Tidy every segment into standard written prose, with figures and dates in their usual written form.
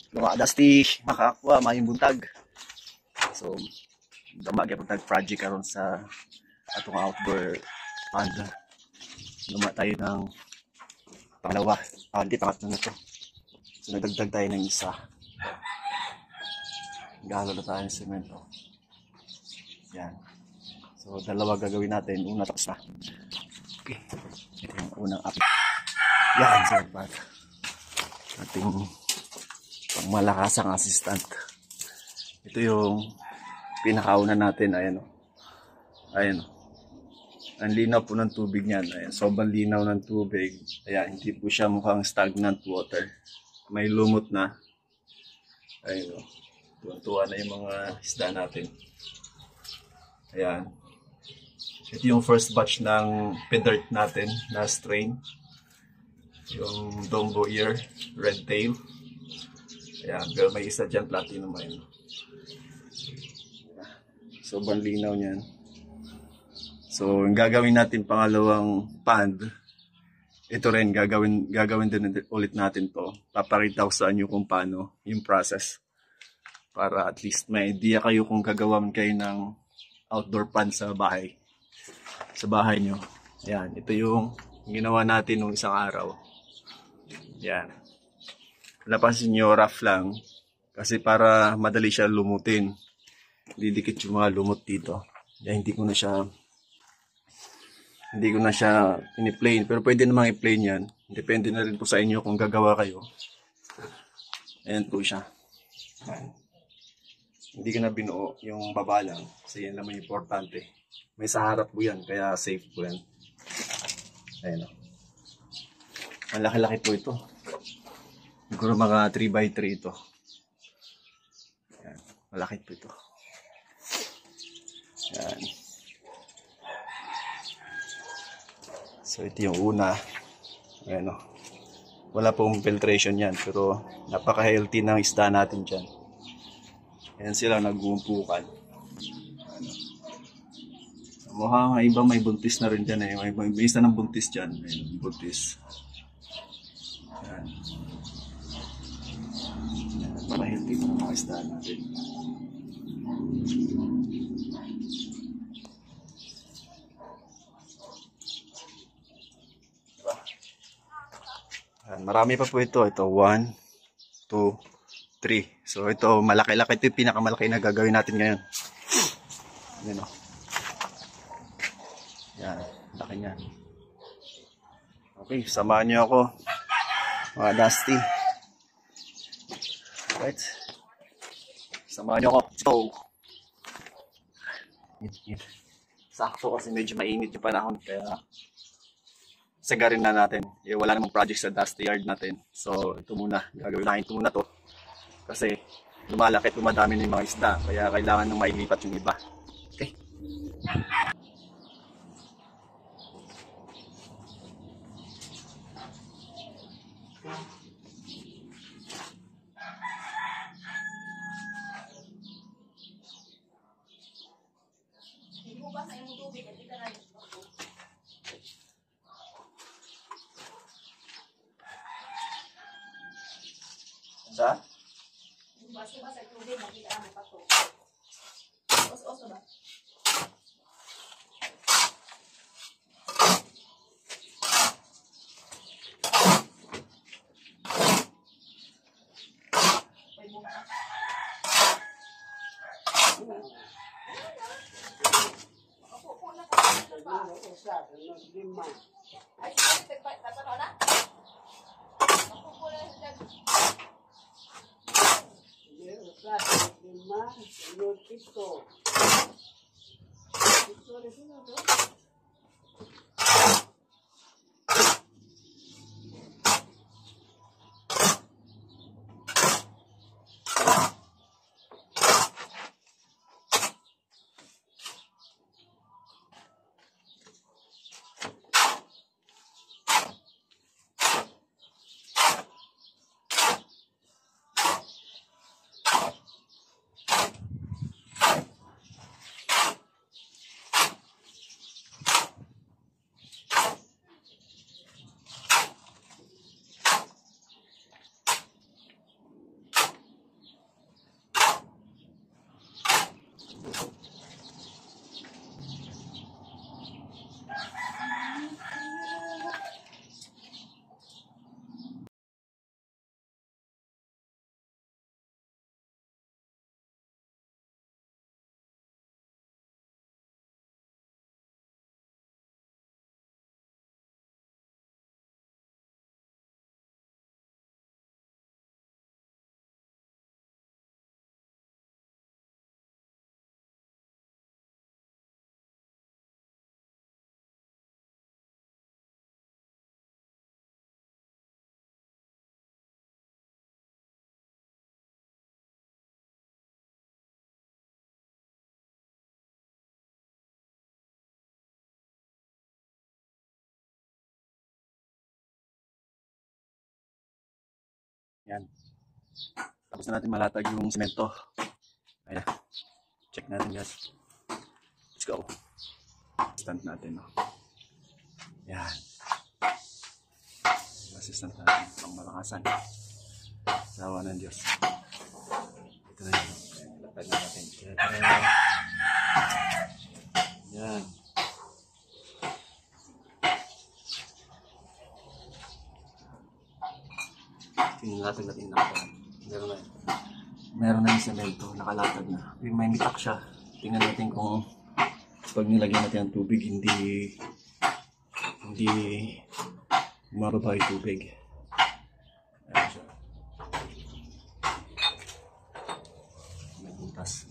Mga dusty, makaakwa, mayong buntag. So, damag yung project karon sa atong outdoor pond. Luma tayo ng pangalawa. Hindi, pangatlo na to. So, nagdagdag tayo ng isa. Galo na tayo ng semento. Yan. So, dalawa gagawin natin. Una tapos na. Okay. Ito yung unang up. Yan, sir. Ating pangmalakasang assistant. Ito yung pinakauna natin. Ayan o. Ayan o. Ang linaw po ng tubig niyan. Ayan, sobrang linaw ng tubig. Ayan, hindi po siya mukhang stagnant water. May lumot na. Ayan o. Tuwan-tuwa na yung mga isda natin. Ayan. Ito yung first batch ng pedert natin na strain. Yung Dombo ear, red tail. Ayan, pero may isa dyan, platinum ayun. Sobrang linaw niyan. So, yung gagawin natin pangalawang pond, ito rin, gagawin din ulit natin to. Papakita ko sa inyo kung paano yung process. Para at least may idea kayo kung gagawan kayo ng outdoor pond sa bahay. Sa bahay nyo. Ayan, ito yung ginawa natin nung isang araw. Ayan. Napansin nyo, rough lang. Kasi para madali siya lumutin. Didikit yung mga lumot dito. Ayan, hindi ko na siya ini-plane. Pero pwede namang i-plane yan. Depende na rin po sa inyo kung gagawa kayo. Ayan po siya. Ayan. Hindi ko na binuo yung baba lang. Kasi yan naman importante. May sa harap po yan. Kaya safe po yan. Ayan o. Malaki-laki po ito. Siguro mga 3x3 ito. Ayan. Malaki po ito. Ayan. So ito yung una. Ayan o. Wala pong filtration yan. Pero napaka-healthy ng isda natin dyan. Ayan sila nag-uumpukan. Mukhang iba may buntis na rin dyan eh. May isa ng buntis dyan. Ayan, buntis. Ayan. Napaka-healthy ng mga isda natin. Marami pa po ito. Ito 1, 2, 3. So ito malaki-laki. Ito yung pinakamalaki na gagawin natin ngayon. Yan o. Yan. Laki niya. Okay. Samahan niyo ako. Mga dusty. Right. Samahan niyo ako. Let's go. Sakto kasi medyo mainit yung panahon. Kaya sagarin na natin. Wala namang project sa dusty yard natin. So, ito muna. Gagawin natin ito muna to. Kasi, lumalaki, tumadami na yung mga isda. Kaya kailangan nang mailipat yung iba. Okay? Sa? Basa-basa tubig, nakita ang pato. Os-os ba? Yan. Tapos na natin malatag yung semento. Ayan. Check natin guys. Let's go. Assistant natin. No? Yan. Assistant natin. Pang malakasan. Sawa ng Diyos. Ito na yun. Lapad na natin. Yan. Tinilatag natin na. Meron na yung semento. Nakalatag na. May mitak siya. Tingnan natin kung pag nilagyan natin ang tubig, hindi bumababa yung tubig. Ayan siya. May butas.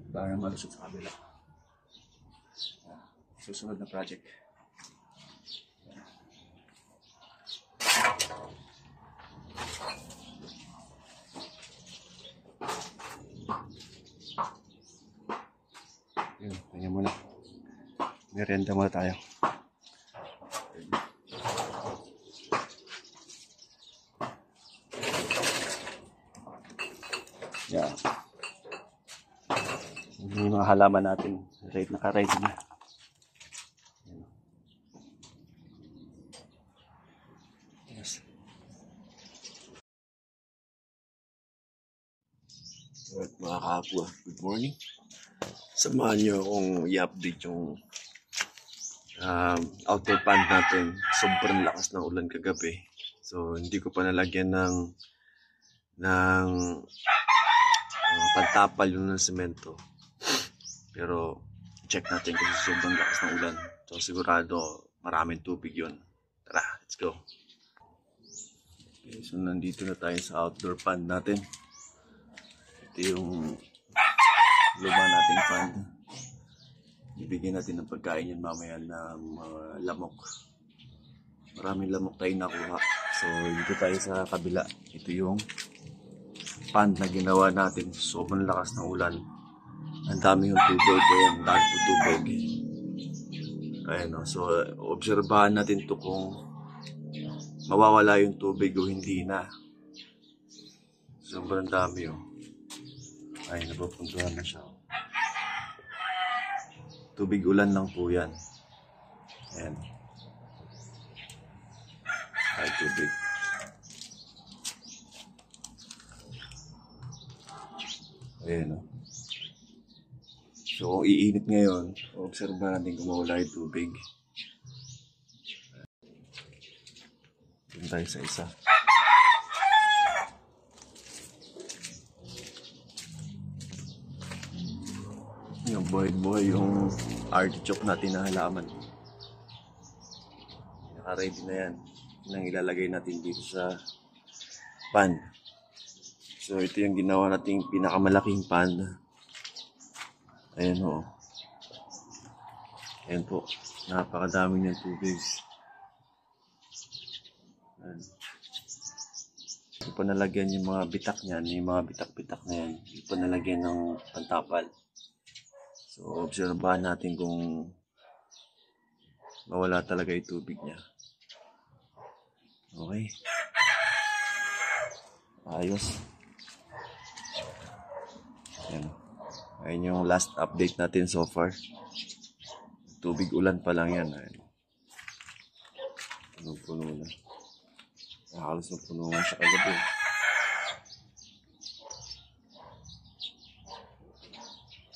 Para malusot sa kabila. Susunod na project. Yun, tingnan muna. Merienda muna tayo. Yeah. Yung mga halaman natin, naka-ready na. Yes. Alright mga kapwa, good morning. Samahan nyo akong i-update yung outdoor plant natin. Sobrang lakas ng ulan kagabi. So hindi ko pa nalagyan ng pantapal yun ng semento. Pero check natin kasi sobrang lakas ng ulan. So sigurado maraming tubig yun. Tara, let's go. Okay, so nandito na tayo sa outdoor pond natin. Ito yung luma nating pond. Ibigyan natin ng pagkain yan mamaya ng lamok. Maraming lamok tayo nakuha. So dito tayo sa kabila. Ito yung pond na ginawa natin. Sobrang lakas ng ulan. Ang dami yung tubig. Ayan, ang dami yung tubig. Ayan, no? So obserbahan natin to kung mawawala yung tubig o hindi na. Sobrang dami oh. Ay, napupuntuhan na siya. Tubig ulan lang po yan. Ayan. Ay, tubig. Ayan oh. So kung iinit ngayon, obserbahan natin kung mawala yung tubig. Doon tayo sa isa. Yung buhay-buhay yung artichoke natin na halaman. Naka-ready na yan. Nang ilalagay natin dito sa pan. So ito yung ginawa nating pinakamalaking pan. Ayan o. Ayan po. Napakadami ng tubig. Ayan. Hindi pa nalagyan yung mga bitak niyan. Yung mga bitak-bitak na yan. Hindi pa nalagyan ng pantapal. So, obserbahan natin kung mawala talaga yung tubig niya. Okay. Ayos. Ayan. Ayan yung last update natin so far. Tubig ulan pa lang yan. Ayan. Puno-puno na. Halos na puno nga siya kagabi.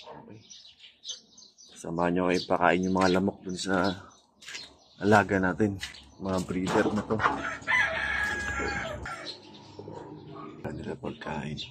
Okay. Samahan nyo kayo pakain yung mga lamok dun sa alaga natin. Mga breeder na to. Kanila pagkain.